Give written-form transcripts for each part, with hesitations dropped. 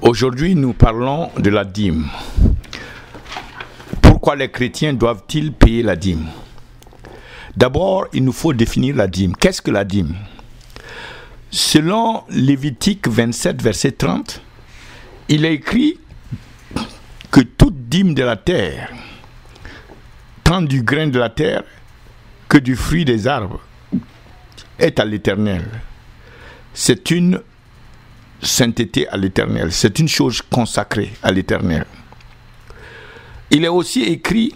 Aujourd'hui, nous parlons de la dîme. Pourquoi les chrétiens doivent-ils payer la dîme? D'abord, il nous faut définir la dîme. Qu'est-ce que la dîme? Selon Lévitique 27, verset 30, il est écrit que toute dîme de la terre, tant du grain de la terre que du fruit des arbres, est à l'Éternel. C'est une sainteté à l'Éternel. C'est une chose consacrée à l'Éternel. Il est aussi écrit: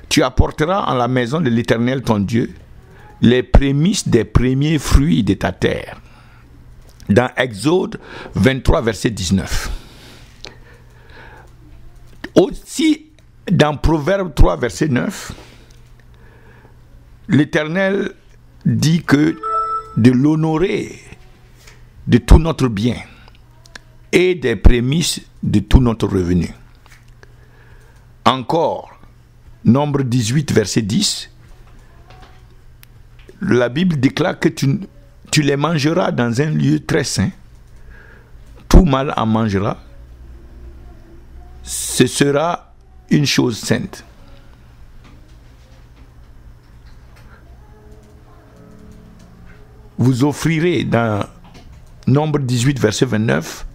tu apporteras en la maison de l'Éternel ton Dieu les prémices des premiers fruits de ta terre. Dans Exode 23, verset 19. Aussi, dans Proverbe 3, verset 9, l'Éternel dit que de l'honorer de tout notre bien et des prémices de tout notre revenu. Encore, Nombre 18, verset 10, la Bible déclare que tu les mangeras dans un lieu très saint. Tout mâle en mangera. Ce sera une chose sainte. Vous offrirez dans Nombre 18, verset 29,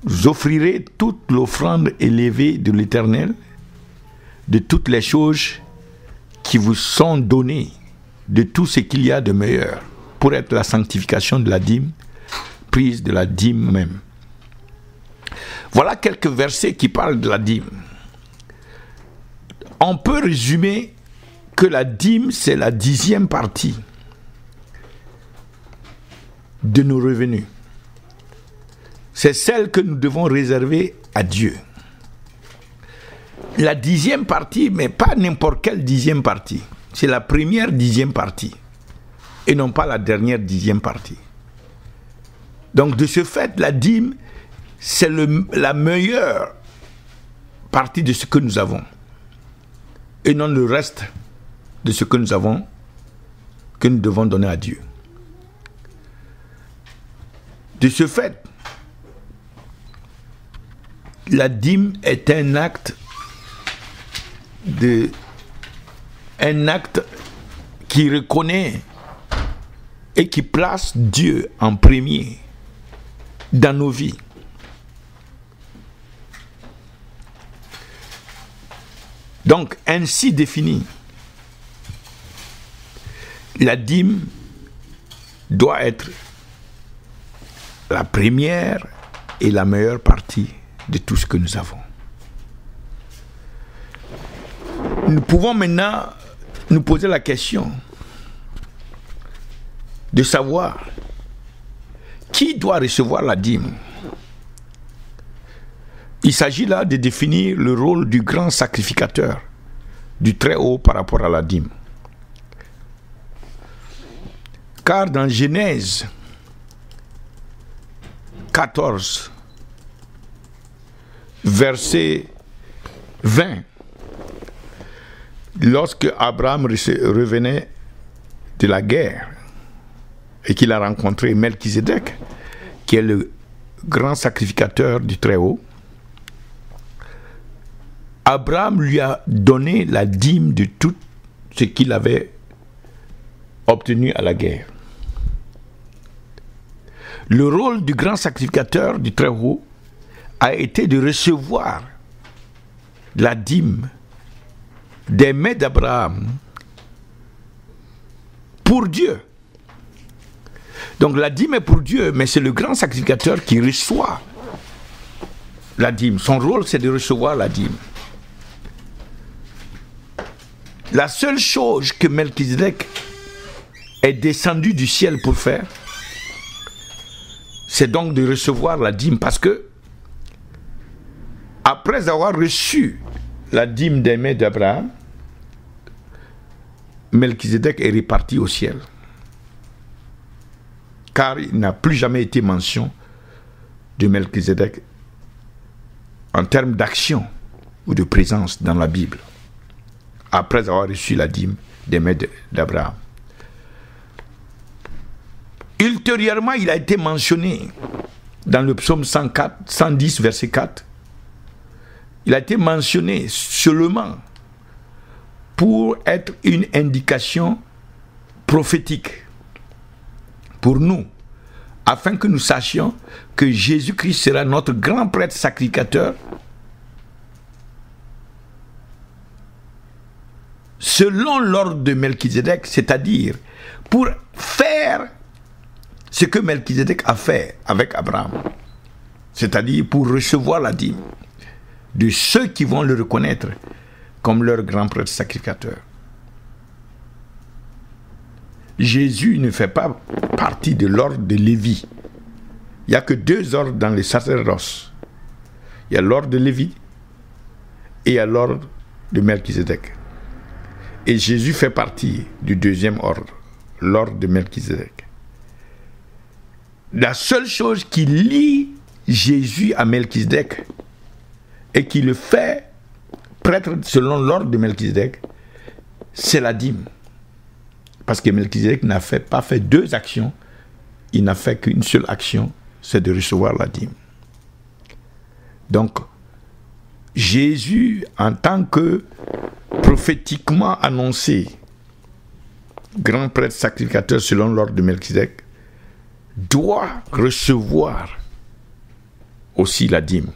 vous offrirez toute l'offrande élevée de l'Éternel, de toutes les choses qui vous sont données, de tout ce qu'il y a de meilleur, pour être la sanctification de la dîme, prise de la dîme même. Voilà quelques versets qui parlent de la dîme. On peut résumer que la dîme, c'est la 10e partie de nos revenus. C'est celle que nous devons réserver à Dieu. La 10e partie, mais pas n'importe quelle 10e partie. C'est la première 10e partie et non pas la dernière 10e partie. Donc de ce fait, la dîme, c'est la meilleure partie de ce que nous avons et non le reste de ce que nous avons, que nous devons donner à Dieu. De ce fait, la dîme est un acte qui reconnaît et qui place Dieu en premier dans nos vies. Donc, ainsi définie, la dîme doit être la première et la meilleure partie de tout ce que nous avons. Nous pouvons maintenant nous poser la question de savoir qui doit recevoir la dîme. Il s'agit là de définir le rôle du grand sacrificateur du Très-Haut par rapport à la dîme. Car dans Genèse 14, verset 20, lorsque Abraham revenait de la guerre et qu'il a rencontré Melchizedek, qui est le grand sacrificateur du Très-Haut, Abraham lui a donné la dîme de tout ce qu'il avait obtenu à la guerre. Le rôle du grand sacrificateur du Très-Haut a été de recevoir la dîme des mains d'Abraham pour Dieu. Donc la dîme est pour Dieu, mais c'est le grand sacrificateur qui reçoit la dîme. Son rôle, c'est de recevoir la dîme. La seule chose que Melchizedek est descendu du ciel pour faire, c'est donc de recevoir la dîme, parce que après avoir reçu la dîme des mains d'Abraham, Melchizedek est reparti au ciel. Car il n'a plus jamais été mention de Melchizedek en termes d'action ou de présence dans la Bible, après avoir reçu la dîme des mains d'Abraham. Ultérieurement, il a été mentionné dans le psaume 110, verset 4, il a été mentionné seulement pour être une indication prophétique pour nous, afin que nous sachions que Jésus-Christ sera notre grand prêtre sacrificateur selon l'ordre de Melchizedek, c'est-à-dire pour faire ce que Melchizedek a fait avec Abraham, c'est-à-dire pour recevoir la dîme de ceux qui vont le reconnaître comme leur grand prêtre sacrificateur. Jésus ne fait pas partie de l'ordre de Lévi. Il n'y a que deux ordres dans les sacerdoces. Il y a l'ordre de Lévi et il y a l'ordre de Melchizedek. Et Jésus fait partie du deuxième ordre, l'ordre de Melchizedek. La seule chose qui lie Jésus à Melchizedek et qui le fait prêtre selon l'ordre de Melchizedek, c'est la dîme. Parce que Melchizedek n'a pas fait deux actions, il n'a fait qu'une seule action, c'est de recevoir la dîme. Donc, Jésus, en tant que prophétiquement annoncé, grand prêtre sacrificateur selon l'ordre de Melchizedek, doit recevoir aussi la dîme.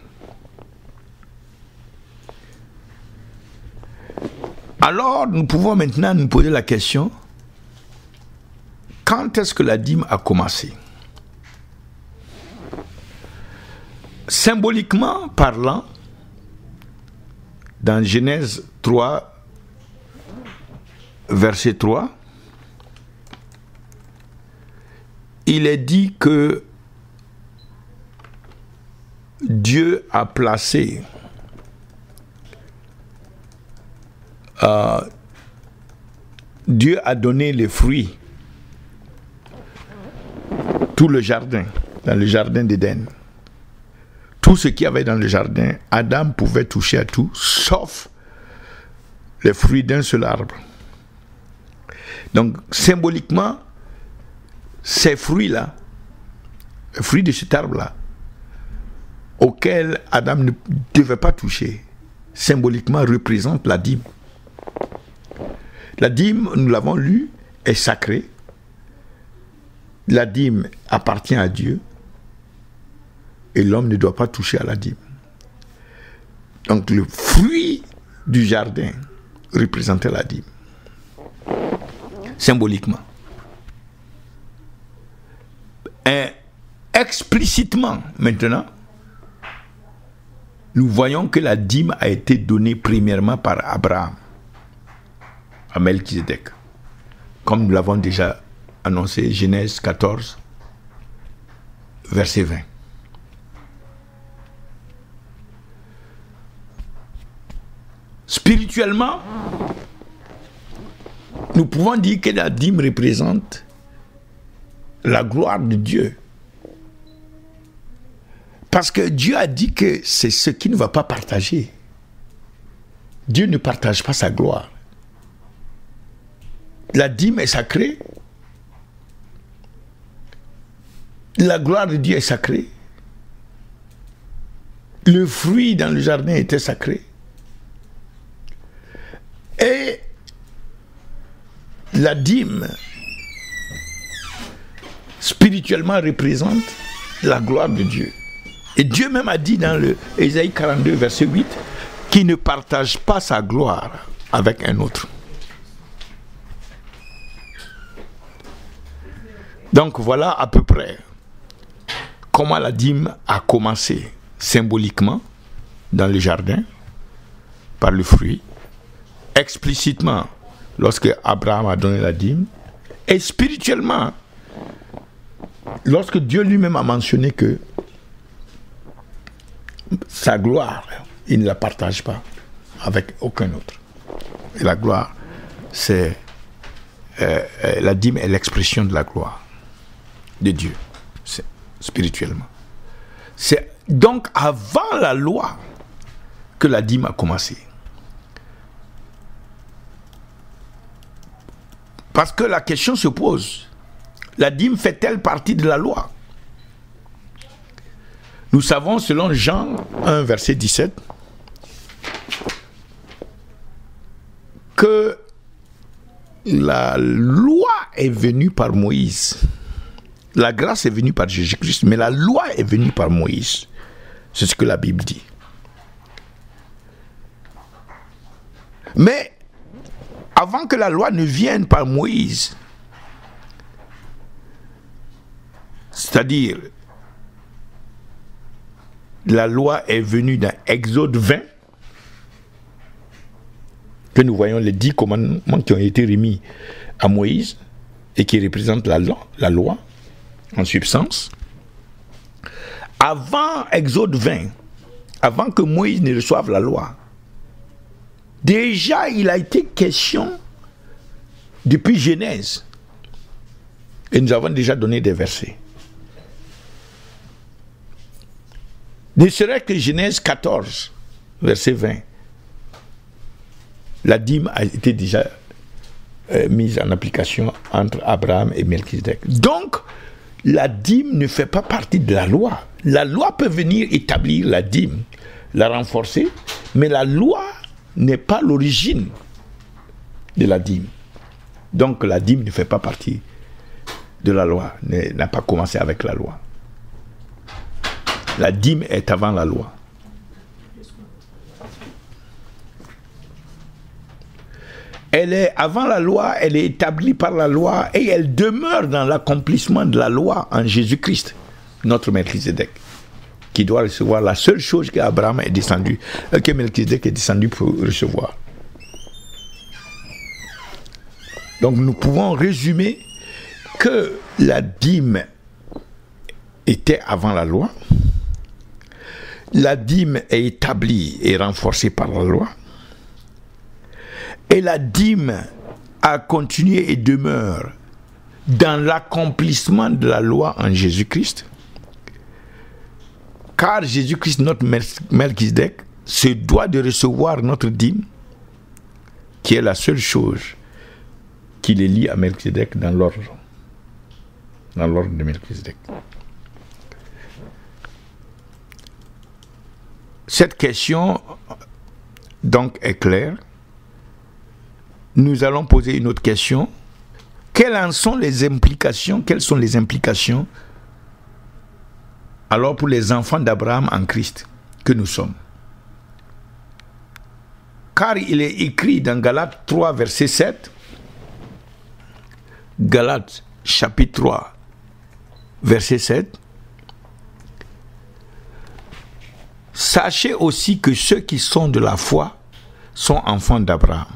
Alors, nous pouvons maintenant nous poser la question, quand est-ce que la dîme a commencé? Symboliquement parlant, dans Genèse 3, verset 3, il est dit que Dieu a placé Dieu a donné les fruits, tout le jardin, dans le jardin d'Éden. Tout ce qu'il y avait dans le jardin, Adam pouvait toucher à tout, sauf les fruits d'un seul arbre. Donc, symboliquement, ces fruits-là, les fruits de cet arbre-là, auxquels Adam ne devait pas toucher, symboliquement représentent la dîme. La dîme, nous l'avons lu, est sacrée. La dîme appartient à Dieu. Et l'homme ne doit pas toucher à la dîme. Donc le fruit du jardin représentait la dîme. Symboliquement. Et explicitement, maintenant, nous voyons que la dîme a été donnée premièrement par Abraham à Melchizedek. Comme nous l'avons déjà annoncé, Genèse 14, verset 20. Spirituellement, nous pouvons dire que la dîme représente la gloire de Dieu. Parce que Dieu a dit que c'est ce qu'il ne va pas partager. Dieu ne partage pas sa gloire. La dîme est sacrée. La gloire de Dieu est sacrée. Le fruit dans le jardin était sacré. Et la dîme, spirituellement, représente la gloire de Dieu. Et Dieu même a dit dans le Ésaïe 42, verset 8, qu'il ne partage pas sa gloire avec un autre. Donc voilà à peu près comment la dîme a commencé symboliquement dans le jardin, par le fruit, explicitement lorsque Abraham a donné la dîme, et spirituellement lorsque Dieu lui-même a mentionné que sa gloire, il ne la partage pas avec aucun autre. Et la gloire, c'est la dîme est l'expression de la gloire de Dieu, spirituellement. C'est donc avant la loi que la dîme a commencé. Parce que la question se pose, la dîme fait-elle partie de la loi? Nous savons, selon Jean 1, verset 17, que la loi est venue par Moïse. La grâce est venue par Jésus-Christ, mais la loi est venue par Moïse. C'est ce que la Bible dit. Mais avant que la loi ne vienne par Moïse, c'est-à-dire la loi est venue dans Exode 20, que nous voyons les 10 commandements qui ont été remis à Moïse et qui représentent la loi en substance. Avant Exode 20, avant que Moïse ne reçoive la loi, déjà il a été question depuis Genèse, et nous avons déjà donné des versets. Ne serait que Genèse 14, verset 20. La dîme a été déjà mise en application entre Abraham et Melchizedek. Donc, la dîme ne fait pas partie de la loi. La loi peut venir établir la dîme, la renforcer, mais la loi n'est pas l'origine de la dîme. Donc, la dîme ne fait pas partie de la loi, n'a pas commencé avec la loi. La dîme est avant la loi. Elle est avant la loi, elle est établie par la loi et elle demeure dans l'accomplissement de la loi en Jésus-Christ, notre Melchizedek, qui doit recevoir la seule chose qu'Abraham est descendu, que Melchizedek est descendu pour recevoir. Donc nous pouvons résumer que la dîme était avant la loi. La dîme est établie et renforcée par la loi. Et la dîme a continué et demeure dans l'accomplissement de la loi en Jésus-Christ. Car Jésus-Christ, notre Melchizedek, se doit de recevoir notre dîme, qui est la seule chose qui les lie à Melchizedek dans l'ordre de Melchizedek. Cette question, donc, est claire. Nous allons poser une autre question. Quelles sont les implications alors pour les enfants d'Abraham en Christ que nous sommes? Car il est écrit dans Galates 3, verset 7, Galates chapitre 3, verset 7, sachez aussi que ceux qui sont de la foi sont enfants d'Abraham.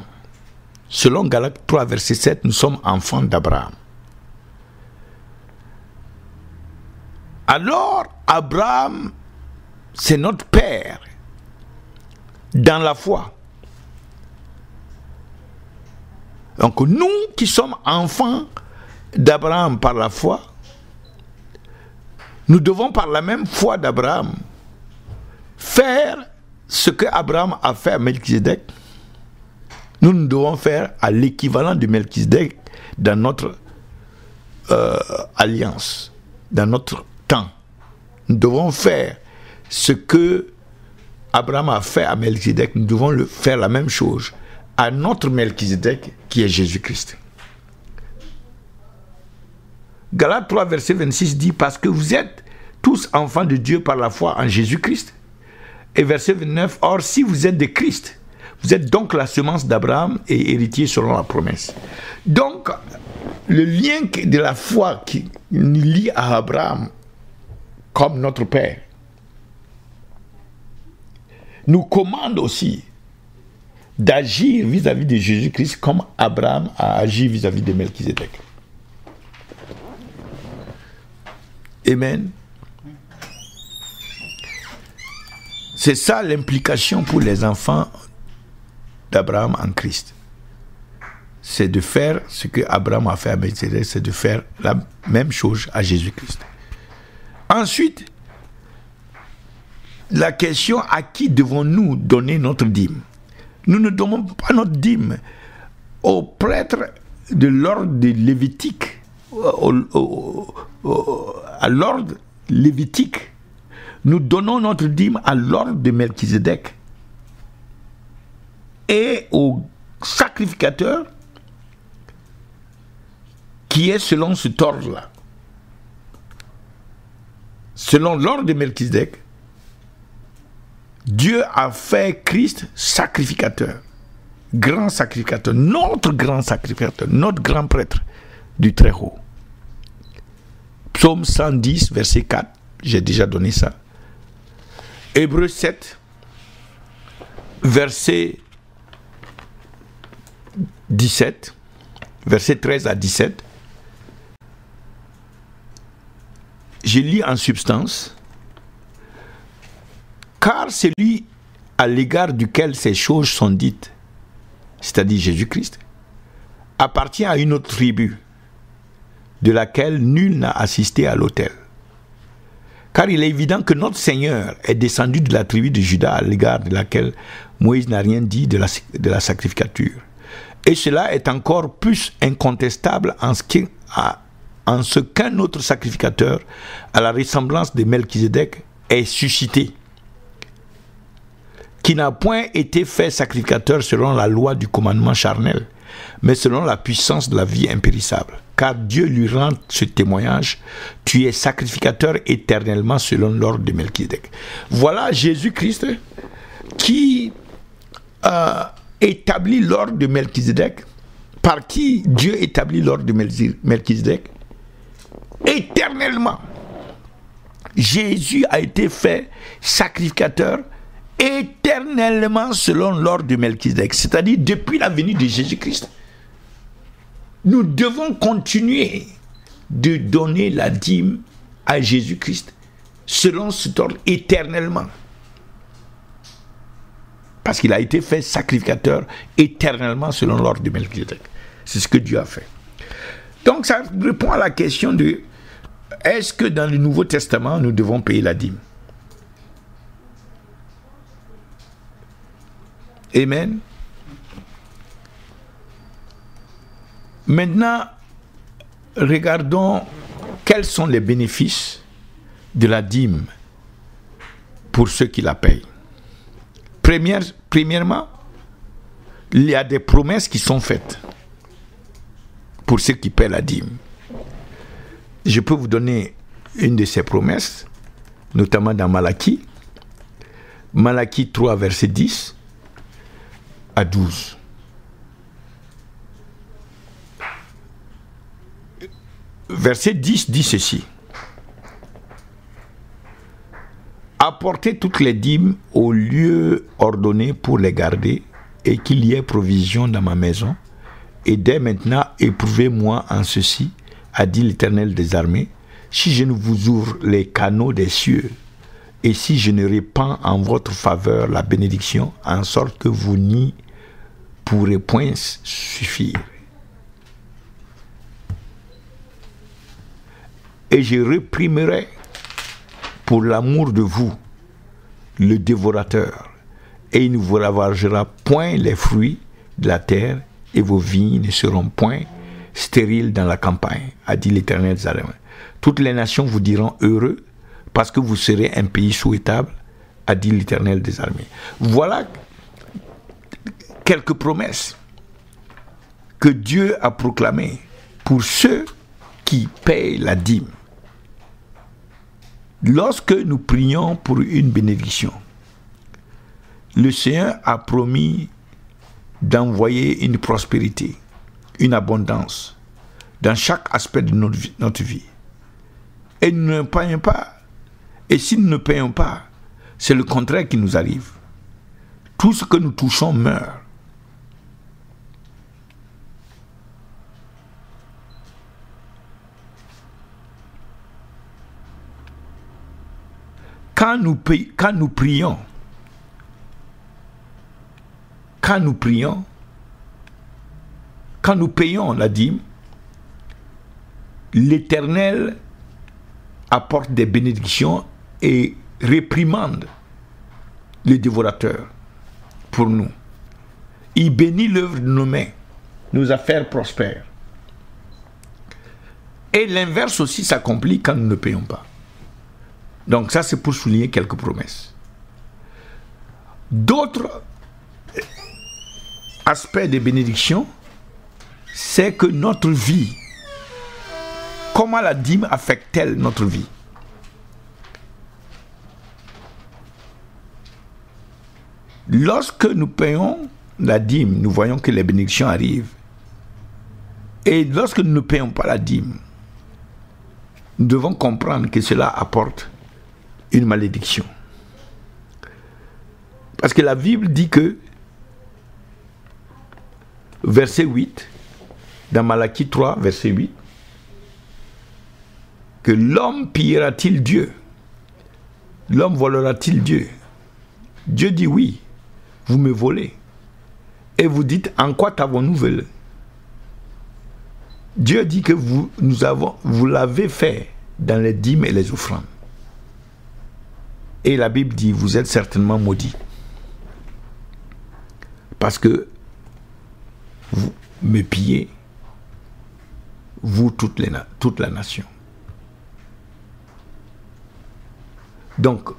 Selon Galates 3, verset 7, nous sommes enfants d'Abraham. Alors, Abraham, c'est notre père dans la foi. Donc, nous qui sommes enfants d'Abraham par la foi, nous devons par la même foi d'Abraham faire ce que Abraham a fait à Melchizedek. Nous devons faire à l'équivalent de Melchizedek dans notre alliance, dans notre temps. Nous devons faire ce que Abraham a fait à Melchizedek. Nous devons faire la même chose à notre Melchizedek qui est Jésus-Christ. Galates 3, verset 26 dit: parce que vous êtes tous enfants de Dieu par la foi en Jésus-Christ. Et verset 29, or si vous êtes de Christ, vous êtes donc la semence d'Abraham et héritier selon la promesse. Donc, le lien de la foi qui nous lie à Abraham comme notre Père nous commande aussi d'agir vis-à-vis de Jésus-Christ comme Abraham a agi vis-à-vis de Melchizedek. Amen. C'est ça l'implication pour les enfants d'Abraham en Christ. C'est de faire ce que Abraham a fait à Melchizedek, c'est de faire la même chose à Jésus-Christ. Ensuite, la question: à qui devons-nous donner notre dîme? Nous ne donnons pas notre dîme aux prêtres de l'ordre de Lévitique, à l'ordre lévitique. nous donnons notre dîme à l'ordre de Melchizedek et au sacrificateur qui est selon cet ordre-là. Selon l'ordre de Melchizedek, Dieu a fait Christ sacrificateur, grand sacrificateur, notre grand prêtre du Très-Haut. Psaume 110, verset 4, j'ai déjà donné ça. Hébreux 7, verset 17, verset 13 à 17. Je lis en substance. Car celui à l'égard duquel ces choses sont dites, c'est-à-dire Jésus-Christ, appartient à une autre tribu, de laquelle nul n'a assisté à l'autel. Car il est évident que notre Seigneur est descendu de la tribu de Juda, à l'égard de laquelle Moïse n'a rien dit de la sacrificature. Et cela est encore plus incontestable en ce qu'un autre sacrificateur, à la ressemblance de Melchizedek, est suscité, qui n'a point été fait sacrificateur selon la loi du commandement charnel, mais selon la puissance de la vie impérissable. Car Dieu lui rend ce témoignage, tu es sacrificateur éternellement selon l'ordre de Melchizedek. Voilà Jésus-Christ qui établit l'ordre de Melchizedek. Par qui Dieu établit l'ordre de Melchizedek? Éternellement. Jésus a été fait sacrificateur éternellement selon l'ordre de Melchizedek, c'est-à-dire depuis la venue de Jésus-Christ. Nous devons continuer de donner la dîme à Jésus-Christ selon cet ordre éternellement. Parce qu'il a été fait sacrificateur éternellement selon l'ordre de Melchizedek. C'est ce que Dieu a fait. Donc ça répond à la question de est-ce que dans le Nouveau Testament nous devons payer la dîme? Amen. Maintenant, regardons quels sont les bénéfices de la dîme pour ceux qui la payent. Premièrement, il y a des promesses qui sont faites pour ceux qui paient la dîme. Je peux vous donner une de ces promesses, notamment dans Malachie. Malachie 3, verset 10 à 12. Verset 10 dit ceci. Apportez toutes les dîmes au lieu ordonné pour les garder, et qu'il y ait provision dans ma maison. Et dès maintenant, éprouvez-moi en ceci, a dit l'Éternel des armées, si je ne vous ouvre les canaux des cieux, et si je ne répands en votre faveur la bénédiction, en sorte que vous n'y pourrez point suffire. Et je réprimerai pour l'amour de vous le dévorateur, et il ne vous ravagera point les fruits de la terre, et vos vignes ne seront point stériles dans la campagne, a dit l'Éternel des armées. Toutes les nations vous diront heureux, parce que vous serez un pays souhaitable, a dit l'Éternel des armées. Voilà quelques promesses que Dieu a proclamées pour ceux qui payent la dîme. Lorsque nous prions pour une bénédiction, le Seigneur a promis d'envoyer une prospérité, une abondance dans chaque aspect de notre vie. Et nous ne payons pas. Et si nous ne payons pas, c'est le contraire qui nous arrive. Tout ce que nous touchons meurt. Quand nous prions, quand nous payons la dîme, l'Éternel apporte des bénédictions et réprimande le dévorateur pour nous. Il bénit l'œuvre de nos mains, nos affaires prospèrent. Et l'inverse aussi s'accomplit quand nous ne payons pas. Donc ça, c'est pour souligner quelques promesses. D'autres aspects des bénédictions, c'est que notre vie, comment la dîme affecte-t-elle notre vie? Lorsque nous payons la dîme, nous voyons que les bénédictions arrivent. Et lorsque nous ne payons pas la dîme, nous devons comprendre que cela apporte une malédiction. Parce que la Bible dit que, verset 8, dans Malachie 3, verset 8, que l'homme pillera-t-il Dieu? L'homme volera-t-il Dieu? Dieu dit oui, vous me volez. Et vous dites, en quoi t'avons-nous volé? Dieu dit que vous l'avez fait dans les dîmes et les offrandes. Et la Bible dit, vous êtes certainement maudits. Parce que vous me pillez, vous, toute la nation. Donc,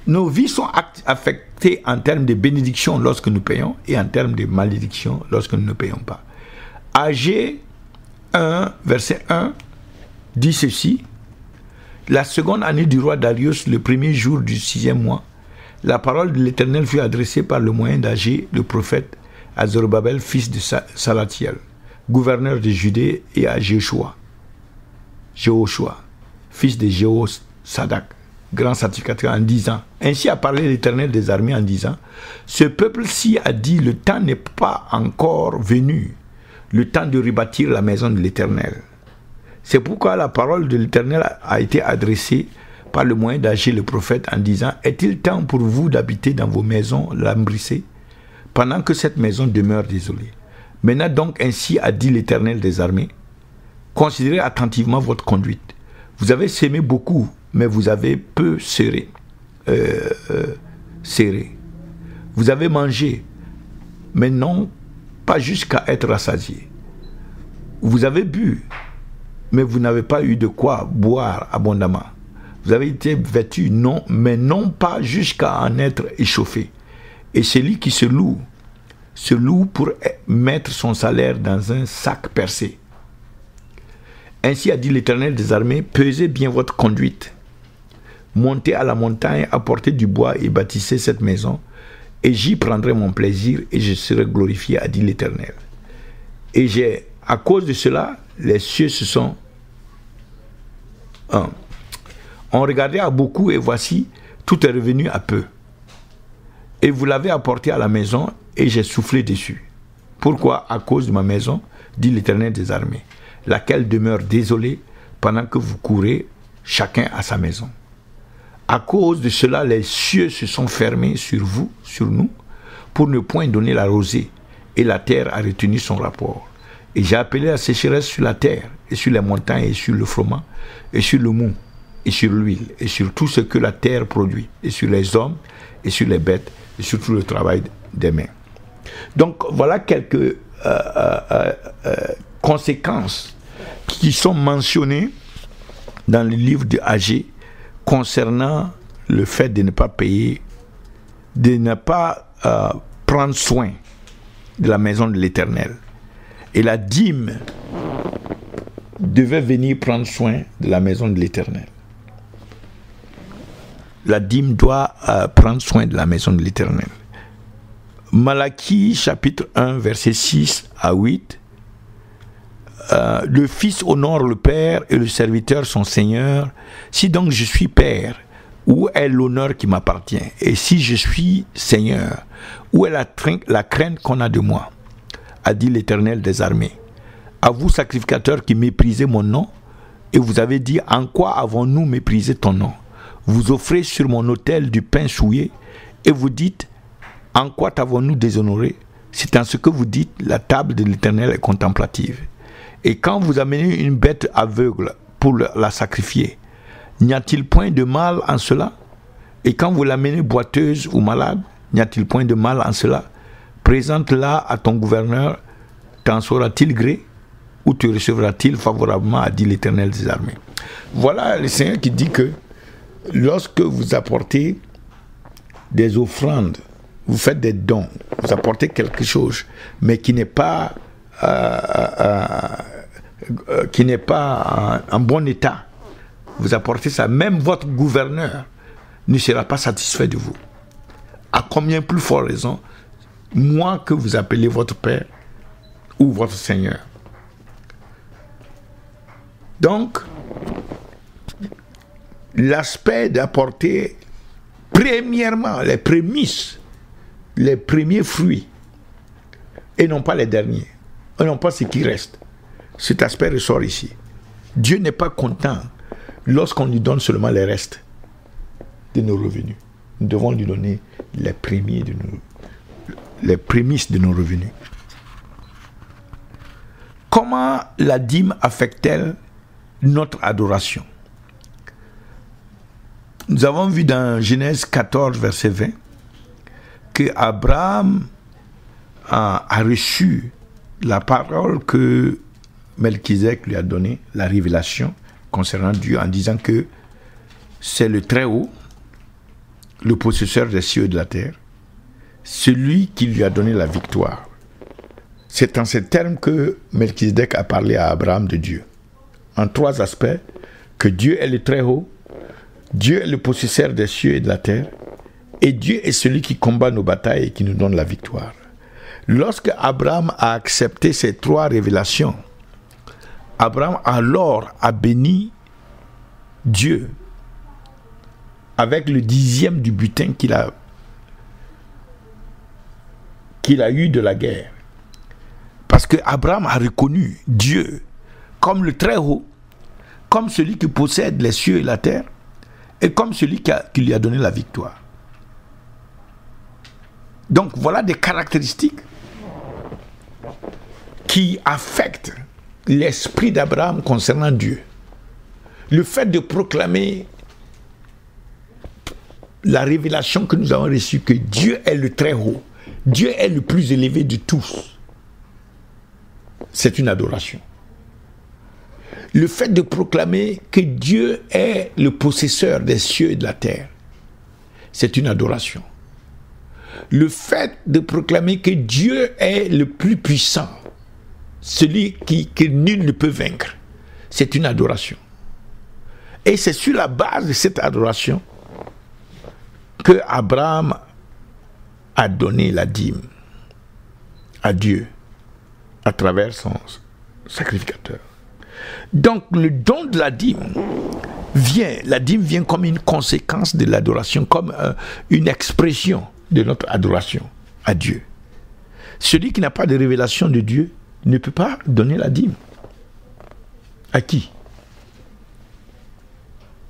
nos vies sont affectées en termes de bénédiction lorsque nous payons et en termes de malédiction lorsque nous ne payons pas. Agé 1, verset 1, dit ceci. La seconde année du roi Darius, le premier jour du 6e mois, la parole de l'Éternel fut adressée par le moyen d'Agé, le prophète, à Zorobabel, fils de Salatiel, gouverneur de Judée, et à Jéhoshua, fils de Jéhosadak, grand sacrificateur, en disant, ainsi a parlé l'Éternel des armées en disant, ce peuple-ci a dit, le temps n'est pas encore venu, le temps de rebâtir la maison de l'Éternel. C'est pourquoi la parole de l'Éternel a été adressée par le moyen d'Agé le prophète en disant, est-il temps pour vous d'habiter dans vos maisons lambrissées, pendant que cette maison demeure désolée? Maintenant donc, ainsi a dit l'Éternel des armées, considérez attentivement votre conduite. Vous avez sémé beaucoup, mais vous avez peu serré. Vous avez mangé, mais non pas jusqu'à être rassasié. Vous avez bu, mais vous n'avez pas eu de quoi boire abondamment. Vous avez été vêtu, non, mais non pas jusqu'à en être échauffé. Et celui qui se loue pour mettre son salaire dans un sac percé. Ainsi a dit l'Éternel des armées, pesez bien votre conduite. Montez à la montagne, apportez du bois et bâtissez cette maison, et j'y prendrai mon plaisir et je serai glorifié, a dit l'Éternel. Et à cause de cela, les cieux se sont... On regardait à beaucoup et voici, tout est revenu à peu. Et vous l'avez apporté à la maison et j'ai soufflé dessus. Pourquoi? À cause de ma maison, dit l'Éternel des armées, laquelle demeure désolée pendant que vous courez chacun à sa maison. À cause de cela, les cieux se sont fermés sur vous, sur nous, pour ne point donner la rosée, et la terre a retenu son rapport. Et j'ai appelé la sécheresse sur la terre, et sur les montagnes, et sur le froment, et sur le mou, et sur l'huile, et sur tout ce que la terre produit, et sur les hommes, et sur les bêtes, et sur tout le travail des mains. Donc voilà quelques conséquences qui sont mentionnées dans le livre de Agé concernant le fait de ne pas payer, de ne pas prendre soin de la maison de l'Éternel. Et la dîme devait venir prendre soin de la maison de l'Éternel. La dîme doit prendre soin de la maison de l'Éternel. Malachie chapitre 1 verset 6 à 8. Le fils honore le père et le serviteur son seigneur. Si donc je suis père, où est l'honneur qui m'appartient? Et si je suis seigneur, où est la crainte qu'on a de moi? A dit l'Éternel des armées. À vous sacrificateurs qui méprisez mon nom, et vous avez dit, en quoi avons-nous méprisé ton nom? Vous offrez sur mon autel du pain souillé, et vous dites, en quoi t'avons-nous déshonoré? C'est en ce que vous dites, la table de l'Éternel est contemplative. Et quand vous amenez une bête aveugle pour la sacrifier, n'y a-t-il point de mal en cela? Et quand vous l'amenez boiteuse ou malade, n'y a-t-il point de mal en cela? Présente-la à ton gouverneur, t'en saura-t-il gré? Ou te recevra-t-il favorablement, a dit l'Éternel des armées. Voilà le Seigneur qui dit que lorsque vous apportez des offrandes, vous faites des dons, vous apportez quelque chose, mais qui n'est pas en bon état, vous apportez ça, même votre gouverneur ne sera pas satisfait de vous. À combien plus fort raison, moi que vous appelez votre Père ou votre Seigneur. Donc, l'aspect d'apporter premièrement les prémices, les premiers fruits, et non pas les derniers, et non pas ce qui reste. Cet aspect ressort ici. Dieu n'est pas content lorsqu'on lui donne seulement les restes de nos revenus. Nous devons lui donner les prémices de nos revenus. Comment la dîme affecte-t-elle notre adoration? Nous avons vu dans Genèse 14, verset 20, que Abraham a reçu la parole que Melchizedek lui a donnée, la révélation concernant Dieu, en disant que c'est le Très-Haut, le possesseur des cieux et de la terre, celui qui lui a donné la victoire. C'est en ces termes que Melchizedek a parlé à Abraham de Dieu. En trois aspects: que Dieu est le Très-Haut, Dieu est le possesseur des cieux et de la terre, et Dieu est celui qui combat nos batailles et qui nous donne la victoire. Lorsque Abraham a accepté ces trois révélations, Abraham alors a béni Dieu avec le 10e du butin qu'il a eu de la guerre. Parce que Abraham a reconnu Dieu comme le Très-Haut, comme celui qui possède les cieux et la terre, et comme celui qui lui a donné la victoire. Donc voilà des caractéristiques qui affectent l'esprit d'Abraham concernant Dieu. Le fait de proclamer la révélation que nous avons reçue, que Dieu est le Très-Haut, Dieu est le plus élevé de tous, c'est une adoration. Le fait de proclamer que Dieu est le possesseur des cieux et de la terre, c'est une adoration. Le fait de proclamer que Dieu est le plus puissant, celui que nul ne peut vaincre, c'est une adoration. Et c'est sur la base de cette adoration que Abraham a donné la dîme à Dieu à travers son sacrificateur. Donc le don de la dîme vient comme une conséquence de l'adoration, comme une expression de notre adoration à Dieu. Celui qui n'a pas de révélation de Dieu ne peut pas donner la dîme. À qui?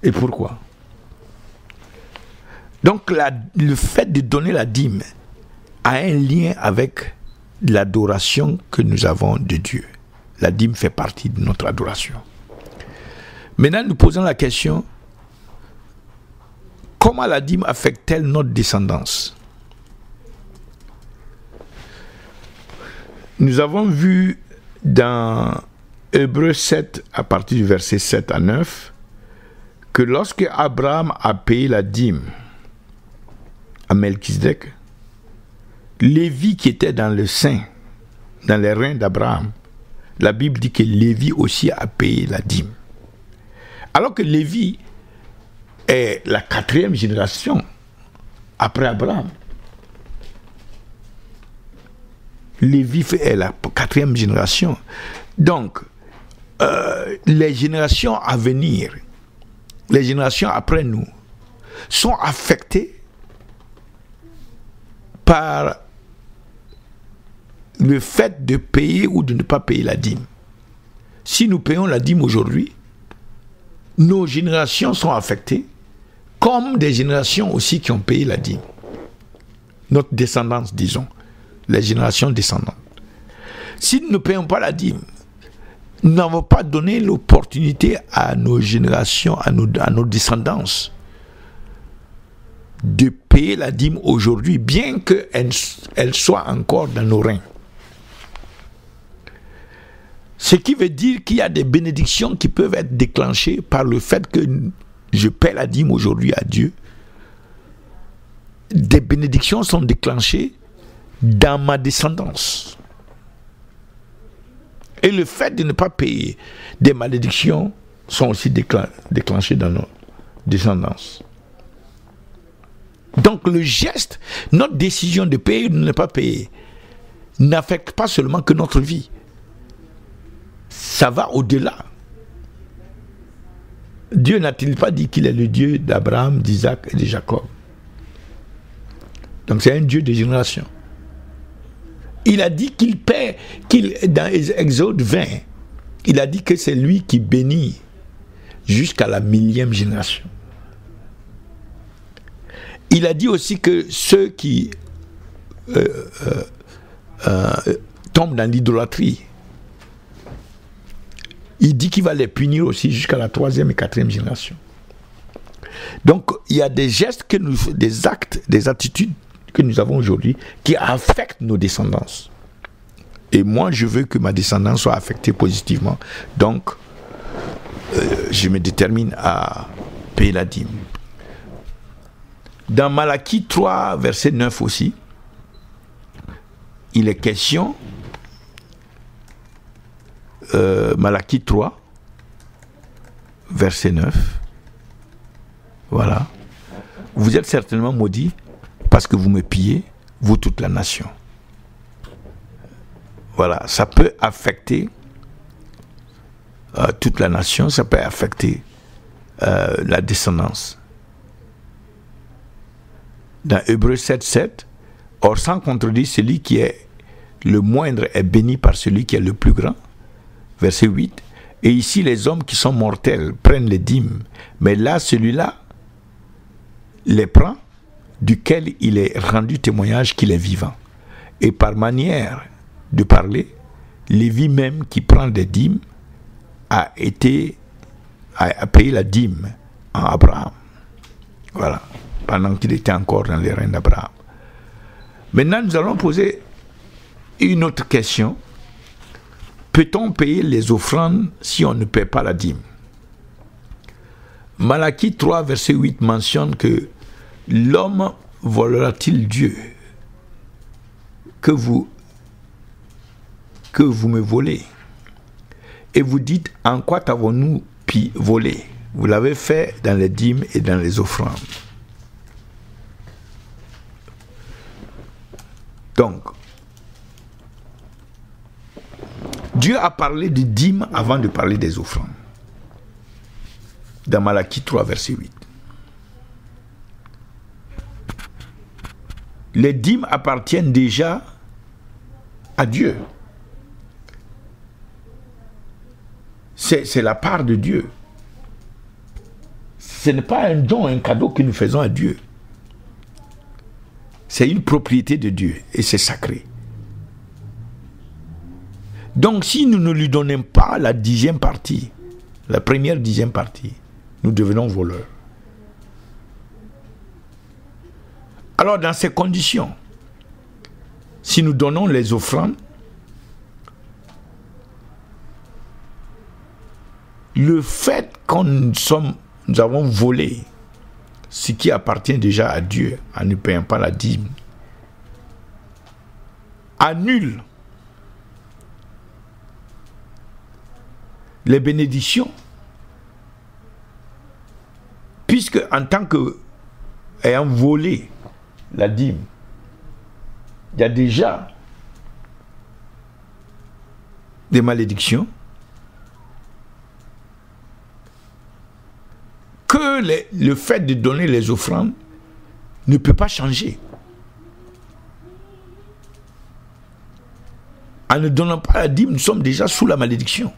Et pourquoi? Donc le fait de donner la dîme a un lien avec l'adoration que nous avons de Dieu. La dîme fait partie de notre adoration. Maintenant, nous posons la question: comment la dîme affecte-t-elle notre descendance? Nous avons vu dans Hébreux 7, à partir du verset 7 à 9, que lorsque Abraham a payé la dîme à Melchizedek, Lévi qui était dans le sein, dans les reins d'Abraham, la Bible dit que Lévi aussi a payé la dîme. Alors que Lévi est la 4e génération après Abraham. Lévi est la 4e génération. Donc, les générations à venir, les générations après nous, sont affectées par le fait de payer ou de ne pas payer la dîme. Si nous payons la dîme aujourd'hui, nos générations sont affectées, comme des générations aussi qui ont payé la dîme. Notre descendance, disons, les générations descendantes. Si nous ne payons pas la dîme, nous n'avons pas donné l'opportunité à nos générations, à nos descendances, de payer la dîme aujourd'hui, bien qu'elle soit encore dans nos reins. Ce qui veut dire qu'il y a des bénédictions qui peuvent être déclenchées par le fait que je paie la dîme aujourd'hui à Dieu, des bénédictions sont déclenchées dans ma descendance. Et le fait de ne pas payer, des malédictions sont aussi déclenchées dans nos descendances. Donc le geste, notre décision de payer ou de ne pas payer, n'affecte pas seulement que notre vie. Ça va au-delà. Dieu n'a-t-il pas dit qu'il est le Dieu d'Abraham, d'Isaac et de Jacob? Donc c'est un Dieu de génération. Il a dit qu'il paie, dans Exode 20, il a dit que c'est lui qui bénit jusqu'à la 1000e génération. Il a dit aussi que ceux qui tombent dans l'idolâtrie, il dit qu'il va les punir aussi jusqu'à la 3e et 4e génération. Donc il y a des gestes, des actes, des attitudes que nous avons aujourd'hui qui affectent nos descendances. Et moi, je veux que ma descendance soit affectée positivement. Donc, je me détermine à payer la dîme. Dans Malachie 3, verset 9 aussi, il est question, Malachie 3, verset 9, voilà, vous êtes certainement maudits parce que vous me pillez, vous toute la nation. Voilà, ça peut affecter toute la nation, ça peut affecter la descendance. Dans Hébreux 7, 7, or sans contredire, celui qui est le moindre est béni par celui qui est le plus grand. Verset 8, et ici les hommes qui sont mortels prennent les dîmes, mais là celui-là les prend, duquel il est rendu témoignage qu'il est vivant. Et par manière de parler, Lévi même qui prend des dîmes a payé la dîme à Abraham. Voilà, pendant qu'il était encore dans les reins d'Abraham. Maintenant, nous allons poser une autre question. Peut-on payer les offrandes si on ne paie pas la dîme? Malachie 3, verset 8 mentionne que l'homme volera-t-il Dieu? Que vous me volez? Et vous dites, en quoi t'avons-nous volé? Vous l'avez fait dans les dîmes et dans les offrandes. Donc, Dieu a parlé de dîmes avant de parler des offrandes. Dans Malachie 3, verset 8. Les dîmes appartiennent déjà à Dieu. C'est la part de Dieu. Ce n'est pas un don, un cadeau que nous faisons à Dieu. C'est une propriété de Dieu et c'est sacré. Donc si nous ne lui donnons pas la 10e partie, la première 10e partie, nous devenons voleurs. Alors dans ces conditions, si nous donnons les offrandes, le fait que nous avons volé ce qui appartient déjà à Dieu en ne payant pas la dîme, annule les bénédictions, puisque en tant que ayant volé la dîme, il y a déjà des malédictions que le fait de donner les offrandes ne peut pas changer. En ne donnant pas la dîme, nous sommes déjà sous la malédiction.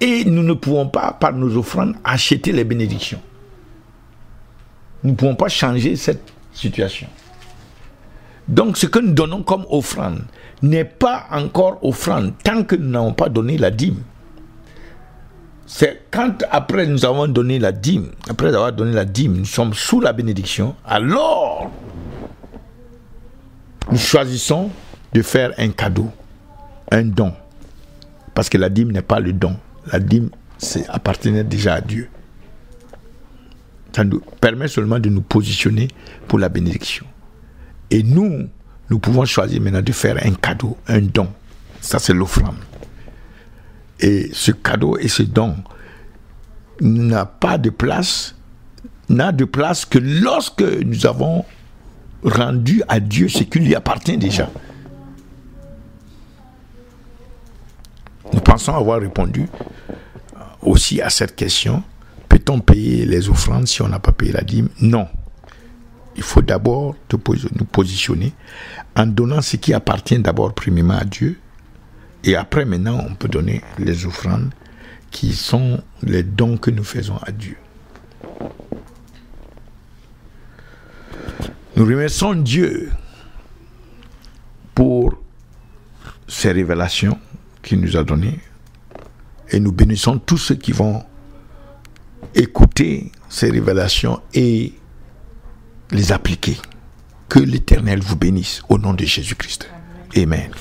Et nous ne pouvons pas, par nos offrandes, acheter les bénédictions. Nous ne pouvons pas changer cette situation. Donc, ce que nous donnons comme offrande n'est pas encore offrande tant que nous n'avons pas donné la dîme. C'est quand après nous avons donné la dîme, après avoir donné la dîme, nous sommes sous la bénédiction, alors nous choisissons de faire un cadeau, un don. Parce que la dîme n'est pas le don. La dîme c'est appartenait déjà à Dieu. Ça nous permet seulement de nous positionner pour la bénédiction. Et nous pouvons choisir maintenant de faire un cadeau, un don. Ça, c'est l'offrande. Et ce cadeau et ce don n'a de place que lorsque nous avons rendu à Dieu ce qui lui appartient déjà. Nous pensons avoir répondu aussi à cette question. Peut-on payer les offrandes si on n'a pas payé la dîme? Non. Il faut d'abord nous positionner en donnant ce qui appartient d'abord premièrement à Dieu. Et après, maintenant, on peut donner les offrandes qui sont les dons que nous faisons à Dieu. Nous remercions Dieu pour ces révélations qu'il nous a données. Et nous bénissons tous ceux qui vont écouter ces révélations et les appliquer. Que l'Éternel vous bénisse au nom de Jésus-Christ. Amen.